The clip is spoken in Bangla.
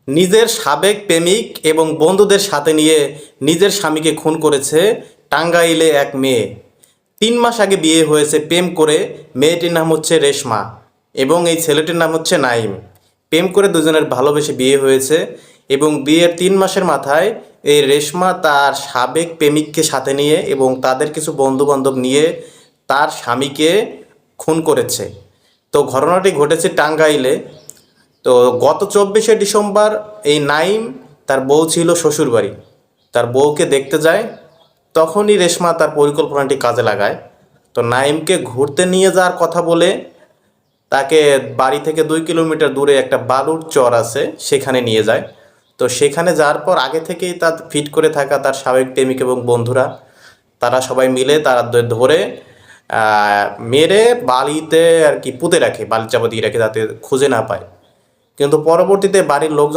নিজের সাবেক প্রেমিক এবং বন্ধুদের সাথে নিয়ে নিজের স্বামীকে খুন করেছে টাঙ্গাইলে এক মেয়ে। 3 মাস আগে বিয়ে হয়েছে প্রেম করে। মেয়েটির নাম হচ্ছে রেশমা এবং এই ছেলেটির নাম হচ্ছে নাইম। প্রেম করে দুজনের ভালোবেসে বিয়ে হয়েছে এবং বিয়ের 3 মাসের মাথায় এই রেশমা তার সাবেক প্রেমিককে সাথে নিয়ে এবং তাদের কিছু বন্ধুবান্ধব নিয়ে তার স্বামীকে খুন করেছে। তো ঘটনাটি ঘটেছে টাঙ্গাইলে। তো গত 24শে ডিসেম্বর এই নাইম তার বউ ছিল শ্বশুরবাড়ি, তার বউকে দেখতে যায়। তখনই রেশমা তার পরিকল্পনাটি কাজে লাগায়। তো নাইমকে ঘুরতে নিয়ে যাওয়ার কথা বলে তাকে বাড়ি থেকে 2 কিলোমিটার দূরে একটা বালুর চর আছে, সেখানে নিয়ে যায়। তো সেখানে যাওয়ার পর আগে থেকেই তার ফিট করে থাকা তার সাবেক প্রেমিক এবং বন্ধুরা তারা সবাই মিলে তারা ধরে মেরে বালিতে আর কি পুঁতে রাখে, বালি চাপা দিয়ে রাখে যাতে খুঁজে না পায়। কিন্তু পরবর্তীতে বাড়ির লোকজন